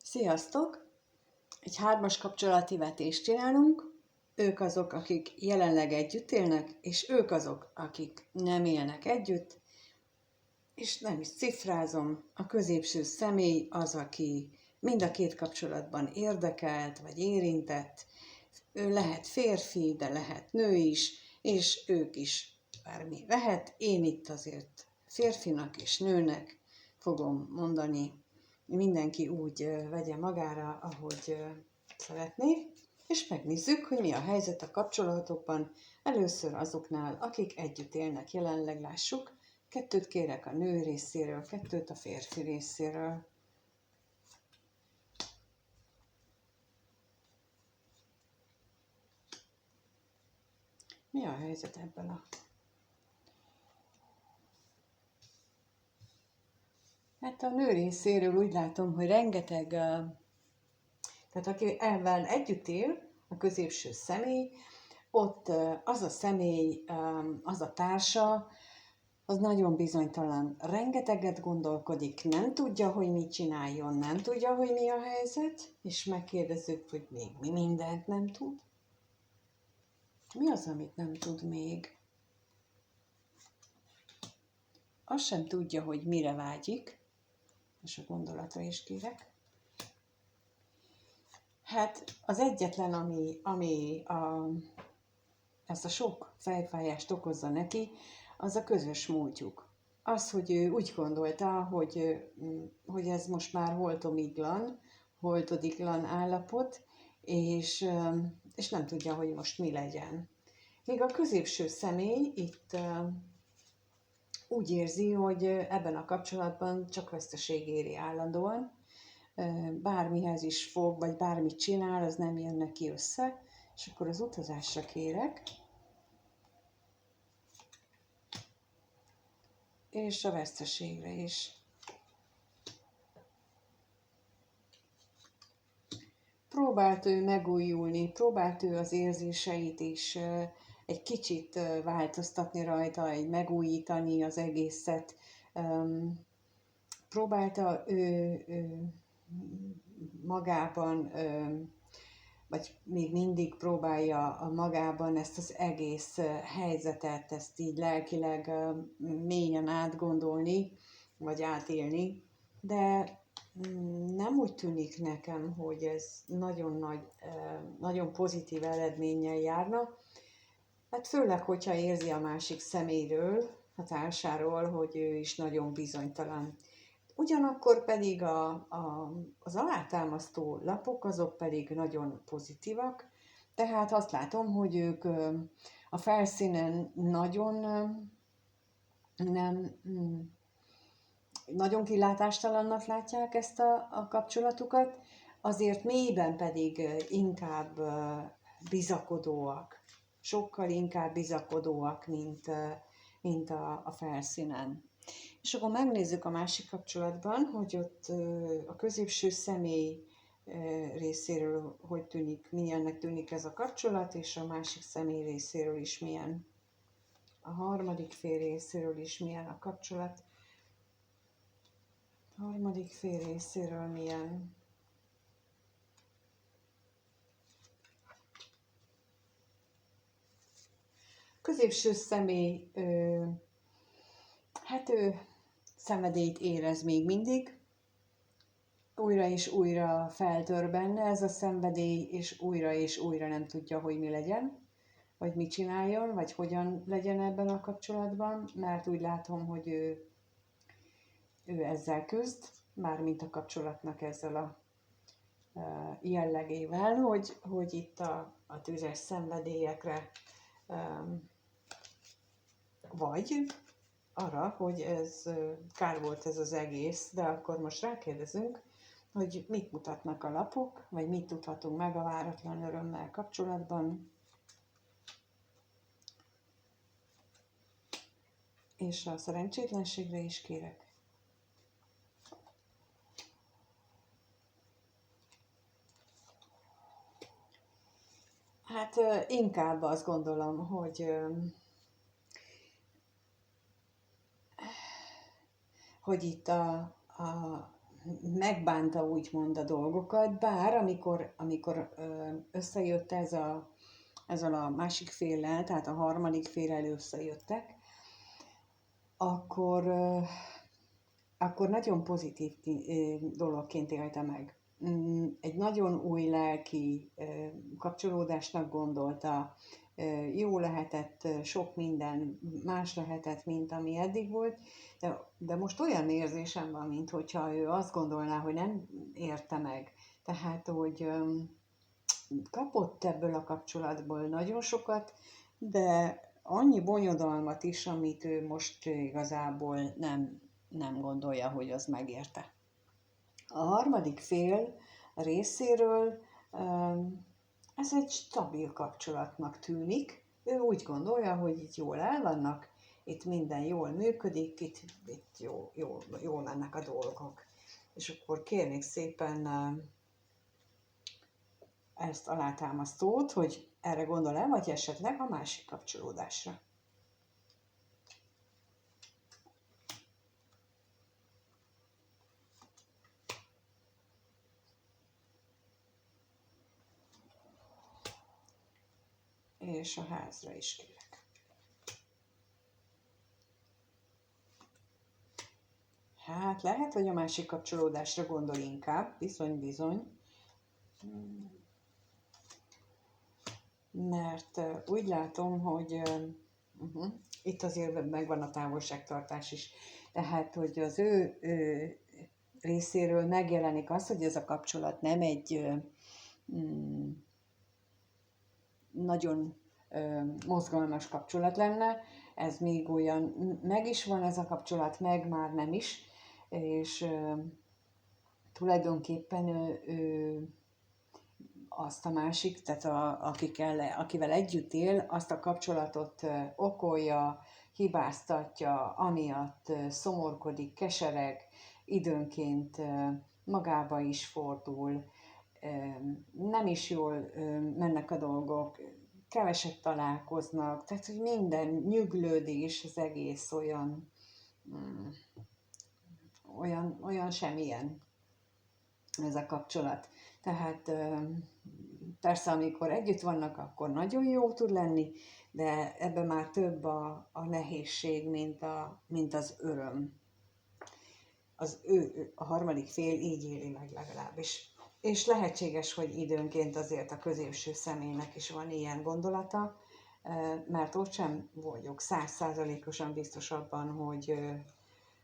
Sziasztok! Egy hármas kapcsolati vetést csinálunk. Ők azok, akik jelenleg együtt élnek, és ők azok, akik nem élnek együtt. És nem is cifrázom, a középső személy az, aki mind a két kapcsolatban érdekelt vagy érintett. Ő lehet férfi, de lehet nő is, és ők is bármi lehet. Én itt azért férfinak és nőnek fogom mondani. Mindenki úgy vegye magára, ahogy szeretné, és megnézzük, hogy mi a helyzet a kapcsolatokban. Először azoknál, akik együtt élnek jelenleg, lássuk. 2 kérek a nő részéről, 2 a férfi részéről. Mi a helyzet ebben a... Hát a nő részéről úgy látom, hogy rengeteg... Tehát aki ebben együtt él, a középső személy, ott az a személy, az a társa, az nagyon bizonytalan, rengeteget gondolkodik, nem tudja, hogy mit csináljon, nem tudja, hogy mi a helyzet, és megkérdezzük, hogy még mi mindent nem tud. Mi az, amit nem tud még? Azt sem tudja, hogy mire vágyik, és a gondolatra is kérek. Hát az egyetlen, ami ezt a sok fejfájást okozza neki, az a közös múltjuk. Az, hogy ő úgy gondolta, hogy ez most már holtodiglan állapot, és nem tudja, hogy most mi legyen. Míg a középső személy itt úgy érzi, hogy ebben a kapcsolatban csak veszteség éri állandóan, bármihez is fog, vagy bármit csinál, az nem jön neki össze, és akkor az utazásra kérek, és a veszteségre is. Próbált ő megújulni, próbált ő az érzéseit is egy kicsit változtatni rajta, megújítani az egészet. Próbálta ő magában, vagy még mindig próbálja a magában ezt az egész helyzetet, ezt így lelkileg mélyen átgondolni, vagy átélni, de nem úgy tűnik nekem, hogy ez nagyon pozitív eredménnyel járna. Hát főleg, hogyha érzi a másik személyről, a társáról, hogy ő is nagyon bizonytalan. Ugyanakkor pedig az alátámasztó lapok azok pedig nagyon pozitívak, tehát azt látom, hogy ők a felszínen nagyon kilátástalannak látják ezt a kapcsolatukat, azért mélyben pedig inkább bizakodóak, sokkal inkább bizakodóak, mint a felszínen. És akkor megnézzük a másik kapcsolatban, hogy ott a középső személy részéről hogy tűnik, milyennek tűnik ez a kapcsolat, és a másik személy részéről is milyen. A harmadik fél részéről is milyen a kapcsolat. A harmadik fél részéről milyen. Középső személy, hát ő szenvedélyt érez még mindig, újra és újra feltör benne ez a szenvedély, és újra nem tudja, hogy mi legyen, vagy mit csináljon, vagy hogyan legyen ebben a kapcsolatban, mert úgy látom, hogy ő ezzel küzd, mármint a kapcsolatnak ezzel a jellegével, hogy itt a tüzes szenvedélyekre vagy arra, hogy ez kár volt ez az egész, de akkor most rákérdezünk, hogy mit mutatnak a lapok, vagy mit tudhatunk meg a váratlan örömmel kapcsolatban. És a szerencsétlenségre is kérek. Hát inkább azt gondolom, hogy itt megbánta úgymond a dolgokat, bár amikor összejött ezzel a másik féllel, tehát a harmadik féllel összejöttek, akkor nagyon pozitív dologként élte meg. Egy nagyon új lelki kapcsolódásnak gondolta, jó lehetett, sok minden más lehetett, mint ami eddig volt, de most olyan érzésem van, mintha ő azt gondolná, hogy nem érte meg. Tehát, hogy kapott ebből a kapcsolatból nagyon sokat, de annyi bonyodalmat is, amit ő most igazából nem gondolja, hogy az megérte. A harmadik fél részéről ez egy stabil kapcsolatnak tűnik. Ő úgy gondolja, hogy itt jól el vannak, itt minden jól működik, itt jól mennek a dolgok. És akkor kérnék szépen ezt alátámasztót, hogy erre gondol-e, vagy esetleg a másik kapcsolódásra. És a házra is kérek. Hát lehet, hogy a másik kapcsolódásra gondol inkább, bizony. Mert úgy látom, hogy itt azért megvan a távolságtartás is. Tehát, hogy az ő részéről megjelenik az, hogy ez a kapcsolat nem egy nagyon mozgalmas kapcsolat lenne, ez még olyan, meg is van ez a kapcsolat, meg már nem is, és tulajdonképpen ő azt a másik, tehát akivel együtt él, azt a kapcsolatot okolja, hibáztatja, amiatt szomorkodik, kesereg, időnként magába is fordul, nem is jól mennek a dolgok, keveset találkoznak, tehát hogy minden nyüglődés, az egész olyan semmilyen ez a kapcsolat. Tehát persze, amikor együtt vannak, akkor nagyon jó tud lenni, de ebben már több a nehézség, mint az öröm. A harmadik fél így éli meg legalábbis. És lehetséges, hogy időnként azért a középső személynek is van ilyen gondolata, mert ott sem vagyok 100%-osan biztos abban,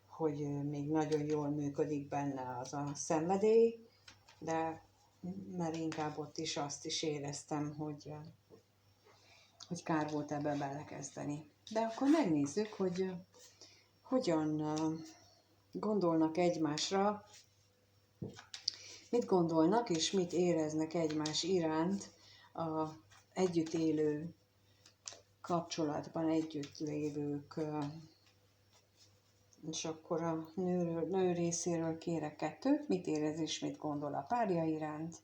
hogy még nagyon jól működik benne az a szenvedély, de mert inkább ott is azt is éreztem, hogy kár volt ebbe belekezdeni. De akkor megnézzük, hogy hogyan gondolnak egymásra, mit gondolnak és mit éreznek egymás iránt a együtt élő kapcsolatban együtt lévők. És akkor a nő részéről kérek 2, mit érez és mit gondol a párja iránt.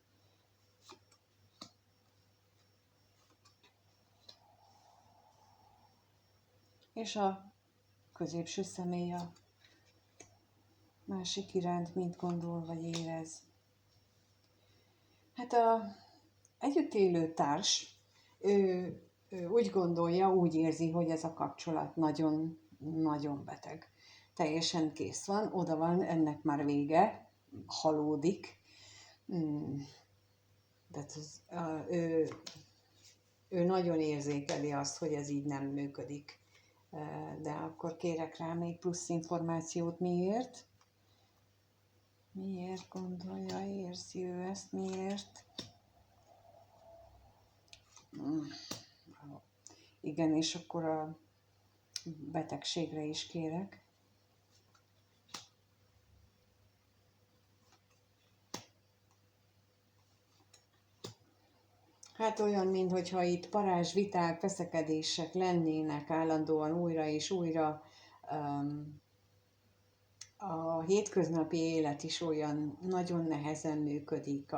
És a középső személy a másik iránt mit gondol vagy érez. Hát a együtt élő társ, ő úgy gondolja, úgy érzi, hogy ez a kapcsolat nagyon, nagyon beteg. Teljesen kész van, oda van, ennek már vége, halódik. De ő nagyon érzékeli azt, hogy ez így nem működik. De akkor kérek rá még plusz információt, miért? Miért gondolja, érzi ő ezt, miért? Igen, és akkor a betegségre is kérek. Hát olyan, mintha itt parázsviták, veszekedések lennének állandóan újra és újra. A hétköznapi élet is olyan nagyon nehezen működik.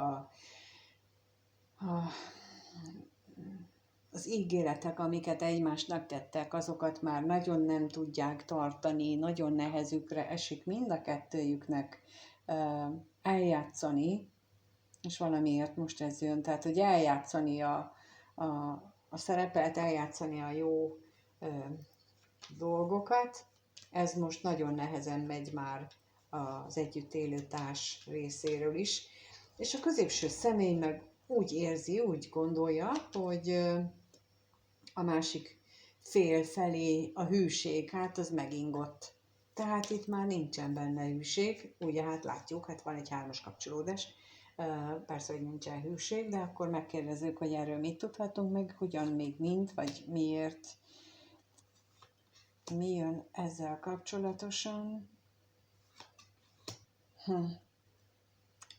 Az ígéretek, amiket egymásnak tettek, azokat már nagyon nem tudják tartani, nagyon nehezükre esik mind a kettőjüknek eljátszani, és valamiért most ez jön, tehát hogy eljátszani a, a szerepet, eljátszani a jó dolgokat, ez most nagyon nehezen megy már az együtt élő társ részéről is. És a középső személy meg úgy érzi, úgy gondolja, hogy a másik fél felé a hűség, hát az megingott. Tehát itt már nincsen benne hűség, ugye hát látjuk, hát van egy hármas kapcsolódás, persze, hogy nincsen hűség, de akkor megkérdezzük, hogy erről mit tudhatunk meg, hogyan még mind, vagy miért, mi jön ezzel kapcsolatosan.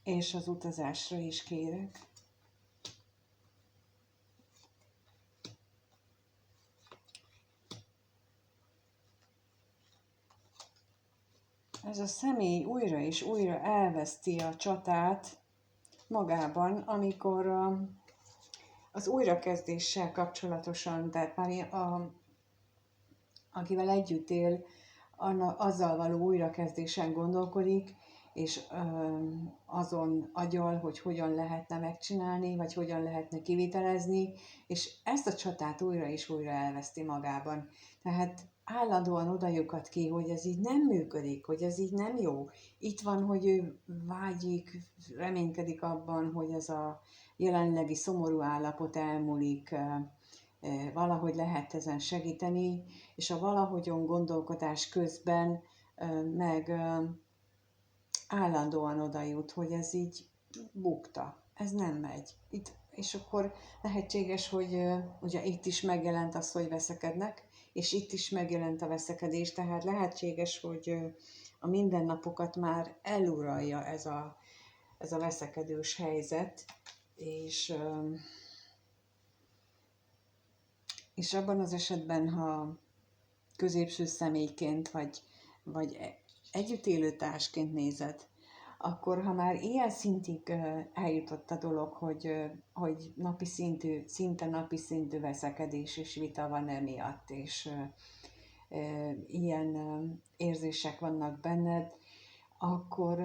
És az utazásra is kérek. Ez a személy újra és újra elveszti a csatát magában, amikor az újrakezdéssel kapcsolatosan, tehát már akivel együtt él, azzal való újrakezdésen gondolkodik, és azon agyal, hogy hogyan lehetne megcsinálni, vagy hogyan lehetne kivitelezni, és ezt a csatát újra és újra elveszti magában. Tehát állandóan odajukat ki, hogy ez így nem működik, hogy ez így nem jó. Itt van, hogy ő vágyik, reménykedik abban, hogy ez a jelenlegi szomorú állapot elmúlik, valahogy lehet ezen segíteni, és a valahogyan gondolkodás közben meg állandóan oda jut, hogy ez így bukta, ez nem megy. És akkor lehetséges, hogy ugye itt is megjelent az, hogy veszekednek, és itt is megjelent a veszekedés, tehát lehetséges, hogy a mindennapokat már eluralja ez a veszekedős helyzet, és abban az esetben, ha középső személyként, vagy együtt élő társként nézed, akkor ha már ilyen szintig eljutott a dolog, hogy szinte napi szintű veszekedés és vita van emiatt, és ilyen érzések vannak benned, akkor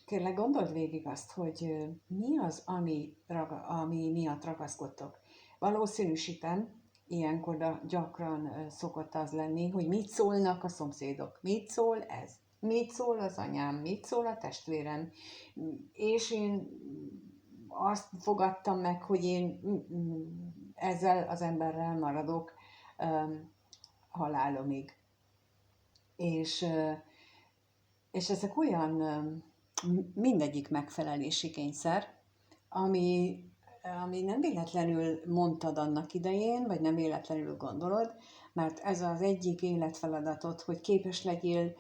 kérlek gondold végig azt, hogy mi az, ami miatt ragaszkodtok. Valószínűsítem, ilyenkor gyakran szokott az lenni, hogy mit szólnak a szomszédok, mit szól ez, mit szól az anyám, mit szól a testvérem, és én azt fogadtam meg, hogy én ezzel az emberrel maradok halálomig. És ezek olyan, mindegyik megfelelési kényszer, ami nem véletlenül mondtad annak idején, vagy nem véletlenül gondolod, mert ez az egyik életfeladatod, hogy képes legyél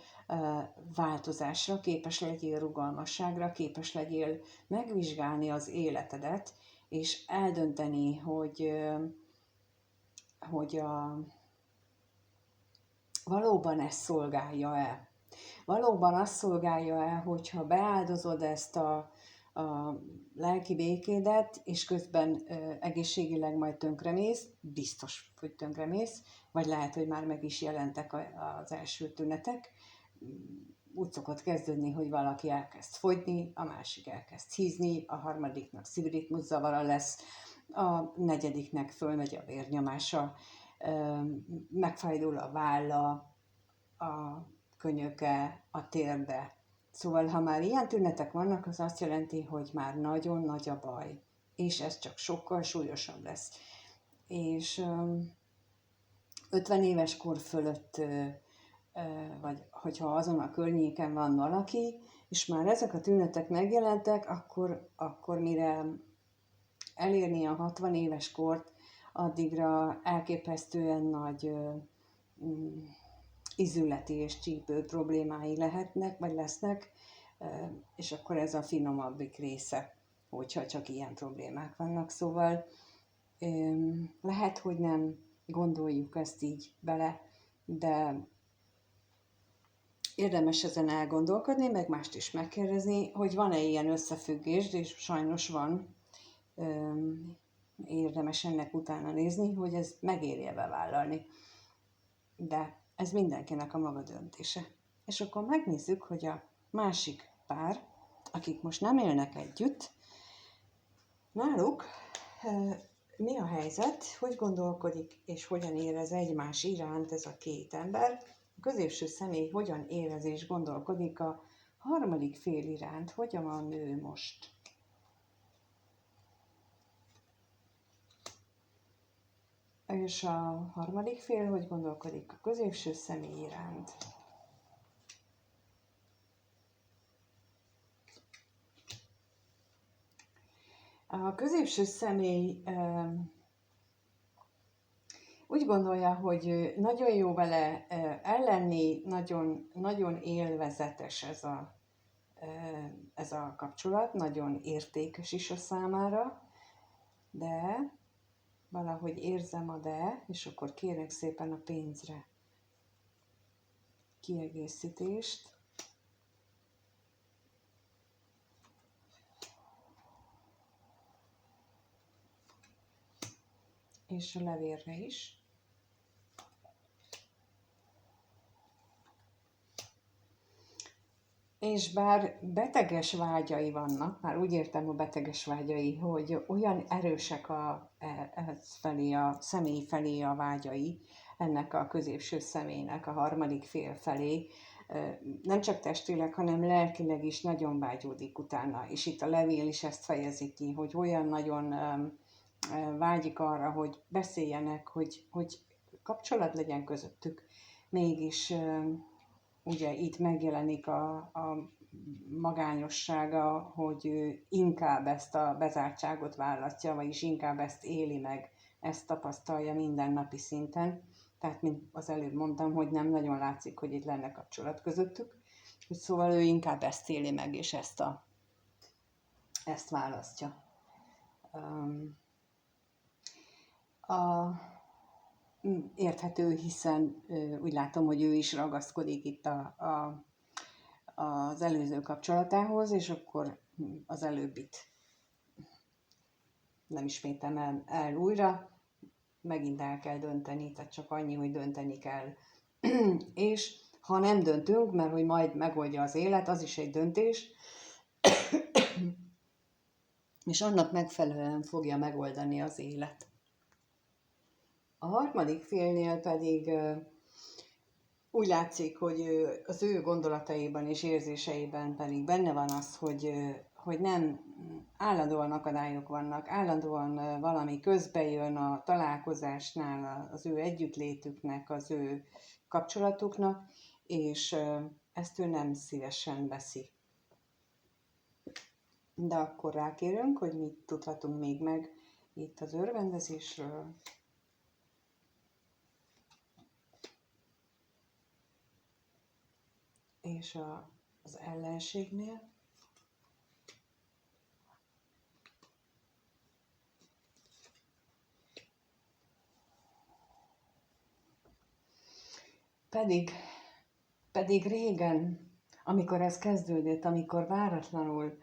változásra, képes legyél rugalmasságra, képes legyél megvizsgálni az életedet, és eldönteni, hogy valóban ezt szolgálja-e. Valóban azt szolgálja-e, hogyha beáldozod ezt a lelki békédet, és közben egészségileg majd tönkremész, biztos, hogy tönkremész, vagy lehet, hogy már meg is jelentek az első tünetek. Úgy szokott kezdődni, hogy valaki elkezd fogyni, a másik elkezd hízni, a harmadiknak szívritmuszavara lesz, a negyediknek fölmegy a vérnyomása, megfájdul a válla, a könyöke, a térde. Szóval, ha már ilyen tünetek vannak, az azt jelenti, hogy már nagyon nagy a baj, és ez csak sokkal súlyosabb lesz. És 50 éves kor fölött, vagy hogyha azon a környéken van valaki, és már ezek a tünetek megjelentek, akkor mire elérni a 60 éves kort, addigra elképesztően nagy ízületi és csípő problémái lehetnek, vagy lesznek, és akkor ez a finomabbik része, hogyha csak ilyen problémák vannak. Szóval lehet, hogy nem gondoljuk ezt így bele, de érdemes ezen elgondolkodni, meg mást is megkérdezni, hogy van-e ilyen összefüggés, és sajnos van. Érdemes ennek utána nézni, hogy ez megéri-e bevállalni. De ez mindenkinek a maga döntése. És akkor megnézzük, hogy a másik pár, akik most nem élnek együtt, náluk mi a helyzet, hogy gondolkodik és hogyan érez egymás iránt ez a két ember, a középső személy hogyan érez és gondolkodik a harmadik fél iránt, hogyan van ő most. És a harmadik fél hogy gondolkodik a középső személy iránt. A középső személy úgy gondolja, hogy nagyon jó vele ellenni, nagyon, nagyon élvezetes ez a kapcsolat, nagyon értékes is a számára, de valahogy érzem a de, és akkor kérek szépen a pénzre kiegészítést. És a levélre is. És bár beteges vágyai vannak, már úgy értem a beteges vágyai, hogy olyan erősek ez felé, a személy felé a vágyai, ennek a középső személynek, a harmadik fél felé, nem csak testileg, hanem lelkileg is nagyon vágyódik utána. És itt a levél is ezt fejezi ki, hogy olyan nagyon vágyik arra, hogy beszéljenek, hogy kapcsolat legyen közöttük. Mégis ugye itt megjelenik a magányossága, hogy ő inkább ezt a bezártságot választja, vagyis inkább ezt éli meg, ezt tapasztalja mindennapi szinten. Tehát, mint az előbb mondtam, hogy nem nagyon látszik, hogy itt lenne kapcsolat közöttük. Szóval ő inkább ezt éli meg, és ezt választja. Érthető, hiszen úgy látom, hogy ő is ragaszkodik itt az előző kapcsolatához, és akkor az előbbit nem ismétem el újra, megint el kell dönteni, tehát csak annyi, hogy dönteni kell. És ha nem döntünk, mert hogy majd megoldja az élet, az is egy döntés, és annak megfelelően fogja megoldani az élet. A harmadik félnél pedig úgy látszik, hogy az ő gondolataiban és érzéseiben pedig benne van az, hogy nem állandóan akadályok vannak, állandóan valami közbejön a találkozásnál az ő együttlétüknek, az ő kapcsolatuknak, és ezt ő nem szívesen veszi. De akkor rákérünk, hogy mit tudhatunk még meg itt az örvendezésről. És az ellenségnél. Pedig régen, amikor ez kezdődött, amikor váratlanul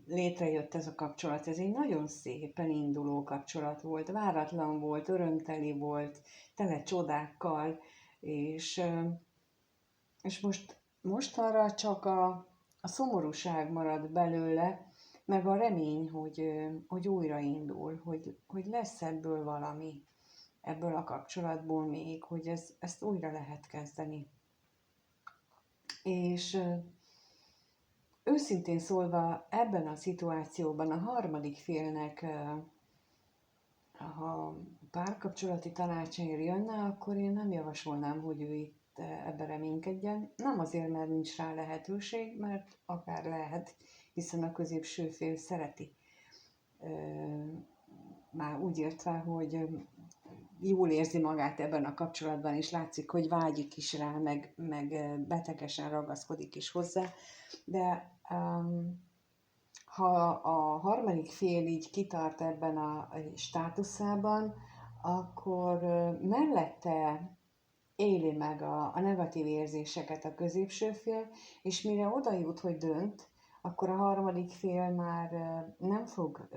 létrejött ez a kapcsolat, ez egy nagyon szépen induló kapcsolat volt, váratlan volt, örömteli volt, tele csodákkal, és mostanra csak a szomorúság marad belőle, meg a remény, hogy újraindul, hogy lesz ebből valami, ebből a kapcsolatból még, hogy ezt újra lehet kezdeni. És őszintén szólva ebben a szituációban a harmadik félnek, ha párkapcsolati tanácsaért jönne, akkor én nem javasolnám, hogy ő itt ebbe reménykedjen. Nem azért, mert nincs rá lehetőség, mert akár lehet, hiszen a középső fél szereti. Már úgy értve, hogy jól érzi magát ebben a kapcsolatban, és látszik, hogy vágyik is rá, meg betegesen ragaszkodik is hozzá, de ha a harmadik fél így kitart ebben a státuszában, akkor mellette éli meg a negatív érzéseket a középső fél, és mire oda jut, hogy dönt, akkor a harmadik fél már nem fog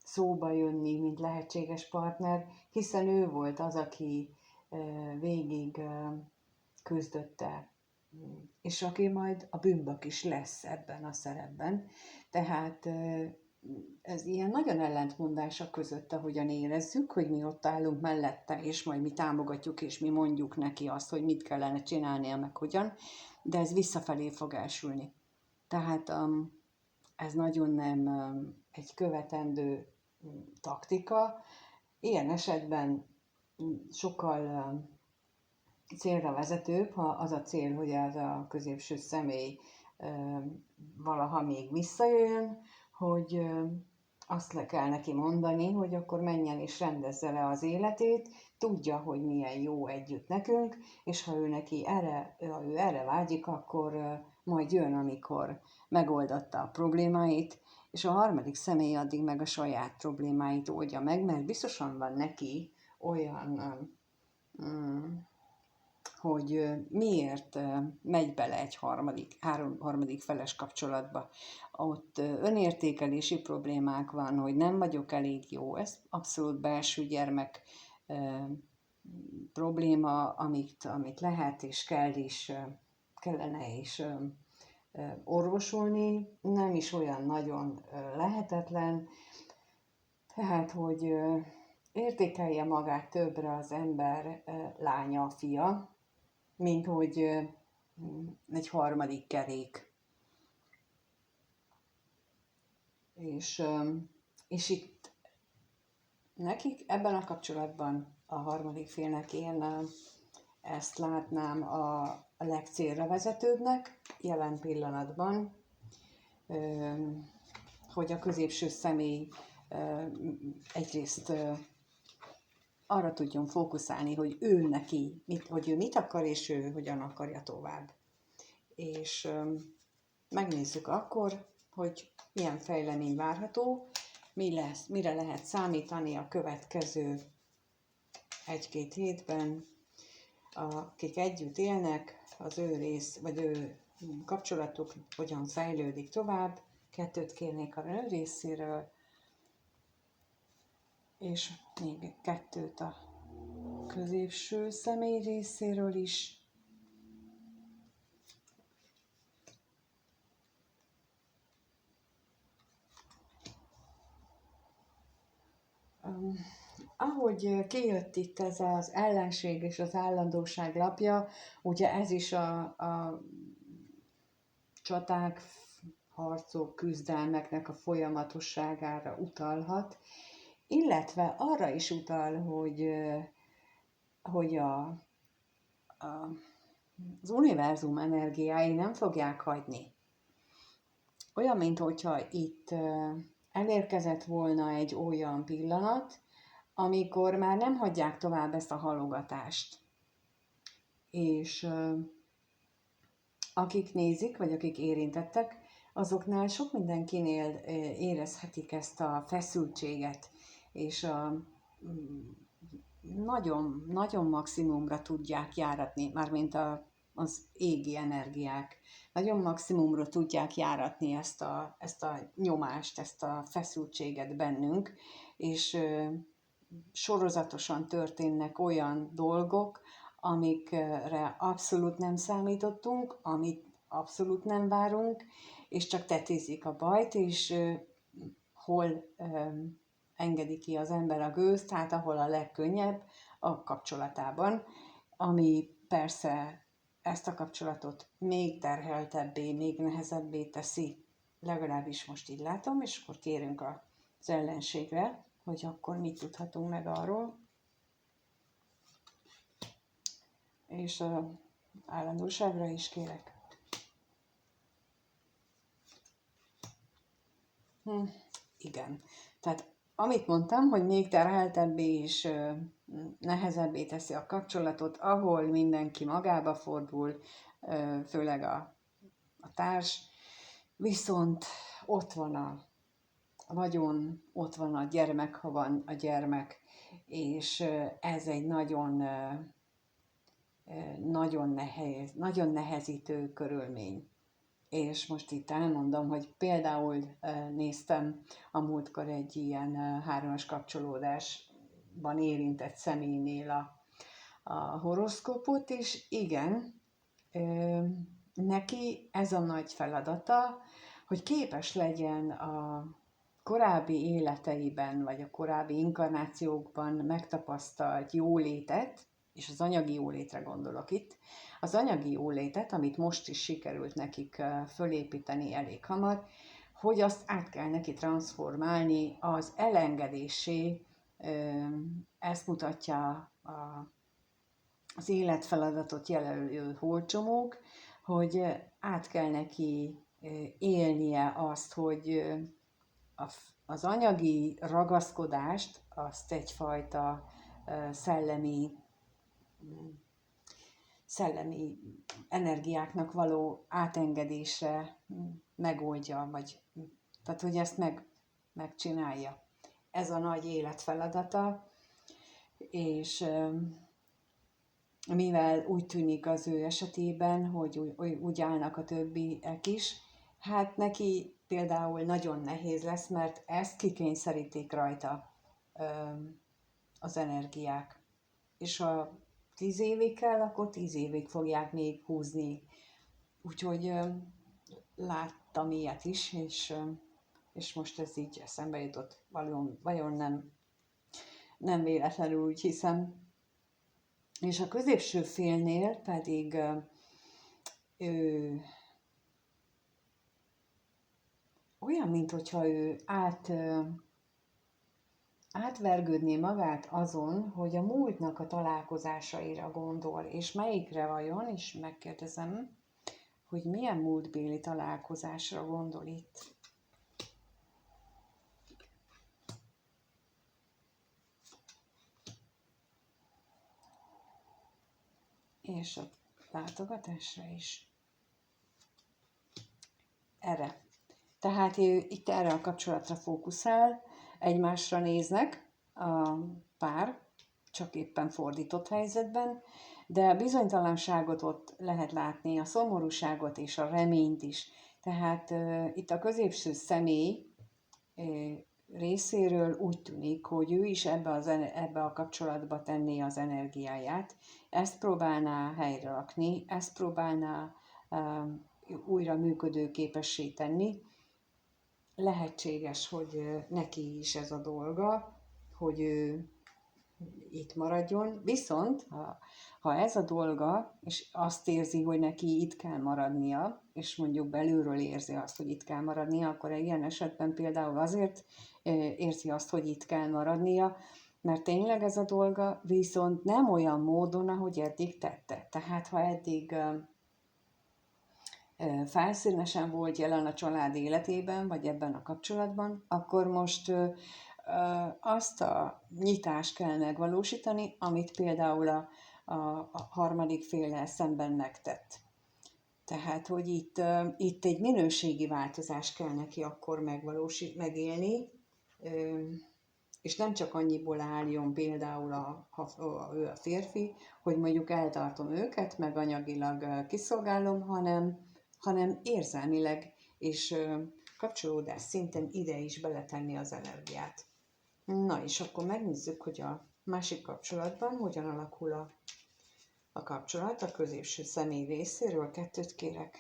szóba jönni, mint lehetséges partner, hiszen ő volt az, aki végig küzdötte és aki majd a bűnbak is lesz ebben a szerepben. Tehát ez ilyen nagyon ellentmondás a között, ahogyan érezzük, hogy mi ott állunk mellette, és majd mi támogatjuk, és mi mondjuk neki azt, hogy mit kellene csinálnia, meg hogyan, de ez visszafelé fog elsülni. Tehát ez nagyon nem egy követendő taktika. Ilyen esetben sokkal célra vezetőbb, ha az a cél, hogy ez a középső személy valaha még visszajöjjön, hogy azt le kell neki mondani, hogy akkor menjen és rendezze le az életét, tudja, hogy milyen jó együtt nekünk, és ha ő erre vágyik, akkor majd jön, amikor megoldotta a problémáit, és a harmadik személy addig meg a saját problémáit oldja meg, mert biztosan van neki olyan hogy miért megy bele egy harmadik feles kapcsolatba. Ott önértékelési problémák van, hogy nem vagyok elég jó, ez abszolút belső gyermek probléma, amit lehet és kellene is orvosolni, nem is olyan nagyon lehetetlen, tehát, hogy értékelje magát többre az ember, lánya, fia, mint hogy egy harmadik kerék. És itt nekik ebben a kapcsolatban a harmadik félnek én ezt látnám a legcélra vezetőbbnek jelen pillanatban, hogy a középső személy egyrészt arra tudjon fókuszálni, hogy ő neki, hogy ő mit akar, és ő hogyan akarja tovább. És megnézzük akkor, hogy milyen fejlemény várható, mire lehet számítani a következő 1-2 hétben, akik együtt élnek, az ő kapcsolatuk hogyan fejlődik tovább. 2 kérnék a ő részéről, és még 2 a középső személy részéről is. Ahogy kijött itt ez az ellenség és az állandóság lapja, ugye ez is a csaták, harcok, küzdelmeknek a folyamatosságára utalhat, illetve arra is utal, hogy az univerzum energiái nem fogják hagyni. Olyan, mintha itt elérkezett volna egy olyan pillanat, amikor már nem hagyják tovább ezt a halogatást. És akik nézik, vagy akik érintettek, azoknál sok mindenkinél érezhetik ezt a feszültséget, és nagyon, nagyon maximumra tudják járatni, mármint az égi energiák. Nagyon maximumra tudják járatni ezt a nyomást, ezt a feszültséget bennünk, és sorozatosan történnek olyan dolgok, amikre abszolút nem számítottunk, amit abszolút nem várunk, és csak tetézik a bajt, és hol engedi ki az ember a gőzt, tehát ahol a legkönnyebb a kapcsolatában, ami persze ezt a kapcsolatot még terheltebbé, még nehezebbé teszi, legalábbis most így látom, és akkor kérünk az ellenségre, hogy akkor mit tudhatunk meg arról. És állandóságra is kérek. Igen. Tehát amit mondtam, hogy még terheltebbé és nehezebbé teszi a kapcsolatot, ahol mindenki magába fordul, főleg a társ, viszont ott van a vagyon, ott van a gyermek, ha van a gyermek, és ez egy nagyon nehezítő körülmény. És most itt elmondom, hogy például néztem a múltkor egy ilyen 3-as kapcsolódásban érintett személynél a horoszkópot, és igen, neki ez a nagy feladata, hogy képes legyen a korábbi életeiben, vagy a korábbi inkarnációkban megtapasztalt jólétet, és az anyagi jólétre gondolok itt, az anyagi jólétet, amit most is sikerült nekik fölépíteni elég hamar, hogy azt át kell neki transformálni az elengedésé, ezt mutatja az életfeladatot jelölő holcsomók, hogy át kell neki élnie azt, hogy az anyagi ragaszkodást, azt egyfajta szellemi energiáknak való átengedésre megoldja, vagy tehát, hogy ezt megcsinálja. Ez a nagy életfeladata, és mivel úgy tűnik az ő esetében, hogy úgy állnak a többiek is, hát neki például nagyon nehéz lesz, mert ezt kikényszerítik rajta az energiák. És ha 10 évig kell, akkor 10 évig fogják még húzni. Úgyhogy láttam ilyet is, és most ez így eszembe jutott. Vajon nem véletlenül, úgy hiszem. És a középső félnél pedig ő olyan, mintha ő átvergődné magát azon, hogy a múltnak a találkozásaira gondol, és melyikre vajon, és megkérdezem, hogy milyen múltbéli találkozásra gondol itt. És a látogatásra is. Erre. Tehát itt erre a kapcsolatra fókuszál, egymásra néznek a pár, csak éppen fordított helyzetben, de bizonytalanságot ott lehet látni, a szomorúságot és a reményt is. Tehát itt a középső személy részéről úgy tűnik, hogy ő is ebbe a kapcsolatba tenné az energiáját, ezt próbálná helyre rakni, ezt próbálná újra működőképessé tenni. Lehetséges, hogy neki is ez a dolga, hogy ő itt maradjon, viszont ha ez a dolga, és azt érzi, hogy neki itt kell maradnia, és mondjuk belülről érzi azt, hogy itt kell maradnia, akkor egy ilyen esetben például azért érzi azt, hogy itt kell maradnia, mert tényleg ez a dolga, viszont nem olyan módon, ahogy eddig tette. Tehát ha eddig felszínesen volt jelen a család életében, vagy ebben a kapcsolatban, akkor most azt a nyitást kell megvalósítani, amit például a harmadik féllel szemben megtett. Tehát, hogy itt egy minőségi változást kell neki akkor megélni, és nem csak annyiból álljon például ő a férfi, hogy mondjuk eltartom őket, meg anyagilag kiszolgálom, hanem érzelmileg és kapcsolódás szinten ide is beletenni az energiát. Na és akkor megnézzük, hogy a másik kapcsolatban hogyan alakul a kapcsolat a középső személy részéről. 2 kérek.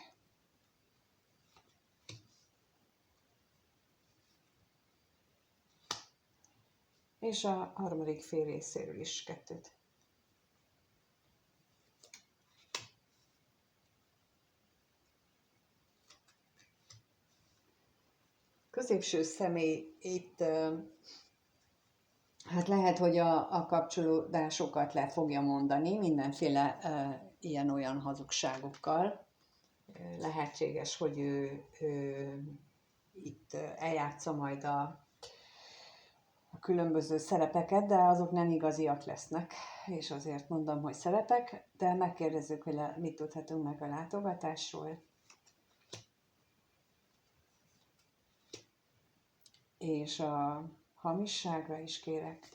És a harmadik fél részéről is 2. Középső személy itt, hát lehet, hogy a kapcsolódásokat le fogja mondani, mindenféle ilyen-olyan hazugságokkal. Lehetséges, hogy ő itt eljátsza majd a különböző szerepeket, de azok nem igaziak lesznek, és azért mondom, hogy szerepek, de megkérdezzük, hogy mit tudhatunk meg a látogatásról. És a hamisságra is kérek.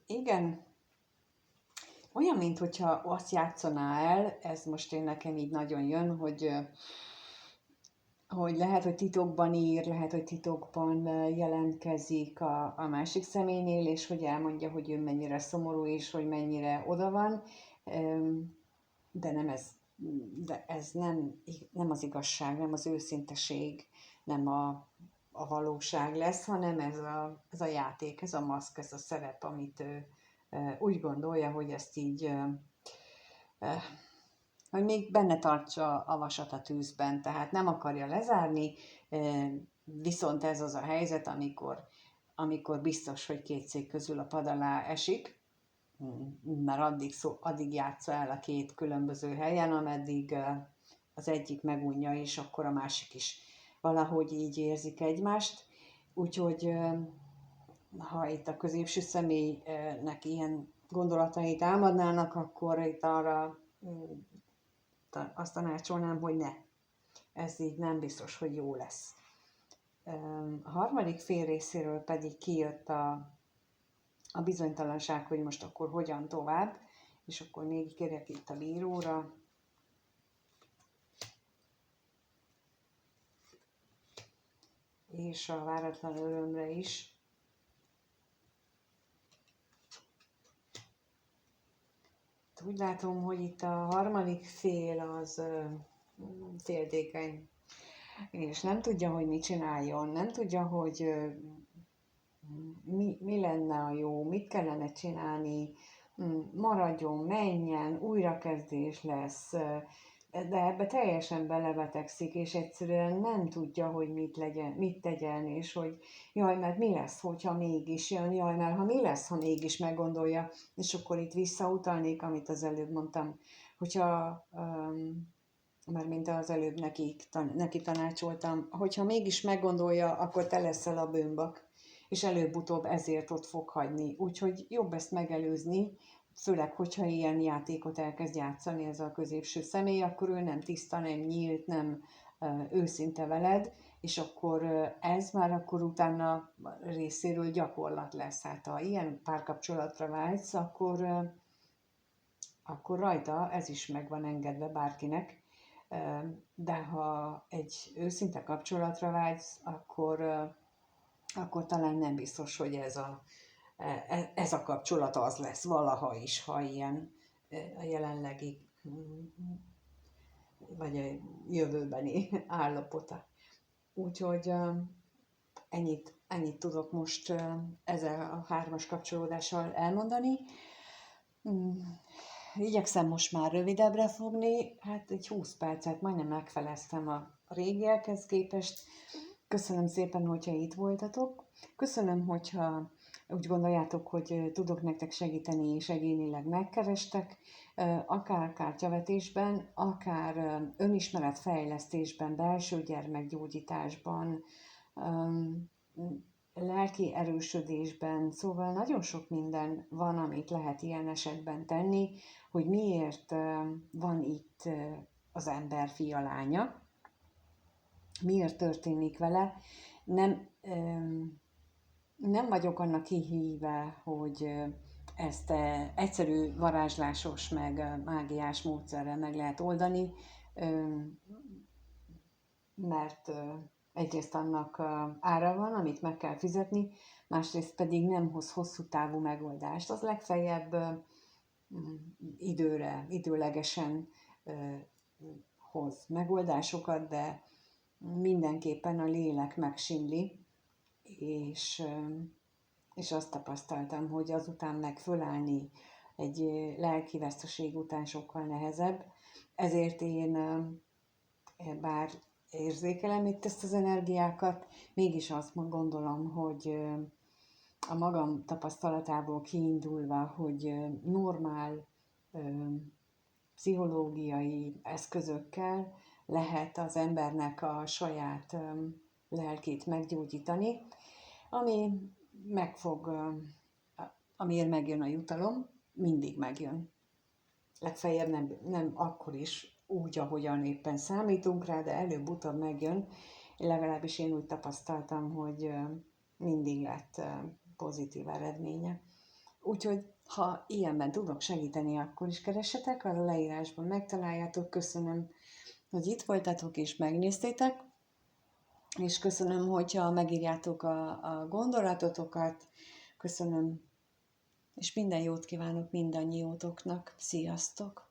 Igen. Olyan, mintha azt játszaná el, ez most nekem így nagyon jön, hogy hogy lehet, hogy titokban ír, lehet, hogy titokban jelentkezik a másik személynél, és hogy elmondja, hogy ő mennyire szomorú, és hogy mennyire oda van, de nem ez, de ez nem az igazság, nem az őszinteség, nem a valóság lesz, hanem ez a játék, ez a maszk, ez a szerep, amit ő úgy gondolja, hogy ezt így hogy még benne tartsa a vasat a tűzben, tehát nem akarja lezárni, viszont ez az a helyzet, amikor biztos, hogy két szék közül a pad alá esik, mert addig játsza el a két különböző helyen, ameddig az egyik megunja, és akkor a másik is valahogy így érzik egymást. Úgyhogy ha itt a középső személynek ilyen gondolatai támadnának, akkor itt arra azt tanácsolnám, hogy ne. Ez így nem biztos, hogy jó lesz. A harmadik fél részéről pedig kijött a bizonytalanság, hogy most akkor hogyan tovább, és akkor még kérjek itt a bíróra. És a váratlan örömre is. Úgy látom, hogy itt a harmadik fél az féltékeny, és nem tudja, hogy mit csináljon, nem tudja, hogy mi lenne a jó, mit kellene csinálni, maradjon, menjen, újrakezdés lesz, de ebbe teljesen belebetegszik, és egyszerűen nem tudja, hogy mit tegyen, és hogy jaj, mert mi lesz, hogyha mégis jön, jaj, mert ha mi lesz, ha mégis meggondolja, és akkor itt visszautalnék, amit az előbb mondtam, hogyha, már mint az előbb neki tanácsoltam, hogyha mégis meggondolja, akkor te leszel a bűnbak, és előbb-utóbb ezért ott fog hagyni. Úgyhogy jobb ezt megelőzni, főleg, hogyha ilyen játékot elkezd játszani ez a középső személy, akkor ő nem tiszta, nem nyílt, nem őszinte veled, és akkor ez már akkor utána részéről gyakorlat lesz. Hát ha ilyen párkapcsolatra vágysz, akkor rajta ez is meg van engedve bárkinek, de ha egy őszinte kapcsolatra vágysz, akkor talán nem biztos, hogy ez a kapcsolat az lesz valaha is, ha ilyen a jelenlegi vagy a jövőbeni állapota. Úgyhogy ennyit tudok most ezzel a hármas kapcsolódással elmondani. Igyekszem most már rövidebbre fogni, hát egy 20 percet majdnem megfeleztem a régiekhez képest. Köszönöm szépen, hogyha itt voltatok. Köszönöm, hogyha úgy gondoljátok, hogy tudok nektek segíteni, és egyénileg megkerestek, akár kártyavetésben, akár önismeretfejlesztésben, belső gyermekgyógyításban, lelki erősödésben, szóval nagyon sok minden van, amit lehet ilyen esetben tenni, hogy miért van itt az ember fia, lánya, miért történik vele. Nem vagyok annak kihíve, hogy ezt egyszerű varázslásos, meg mágiás módszerrel meg lehet oldani, mert egyrészt annak ára van, amit meg kell fizetni, másrészt pedig nem hoz hosszú távú megoldást. Az legfeljebb időlegesen hoz megoldásokat, de mindenképpen a lélek megsimli, és azt tapasztaltam, hogy azután meg fölállni egy lelki veszteség után sokkal nehezebb. Ezért én bár érzékelem itt ezt az energiákat, mégis azt gondolom, hogy a magam tapasztalatából kiindulva, hogy normál pszichológiai eszközökkel lehet az embernek a saját lelkét meggyógyítani, amiért megjön a jutalom, mindig megjön. Legfeljebb nem akkor is úgy, ahogyan éppen számítunk rá, de előbb-utóbb megjön. Legalábbis én úgy tapasztaltam, hogy mindig lett pozitív eredménye. Úgyhogy, ha ilyenben tudok segíteni, akkor is keressetek, a leírásban megtaláljátok. Köszönöm, hogy itt voltatok és megnéztétek. és köszönöm, hogyha megírjátok a gondolatotokat, köszönöm, és minden jót kívánok mindannyiótoknak. Sziasztok!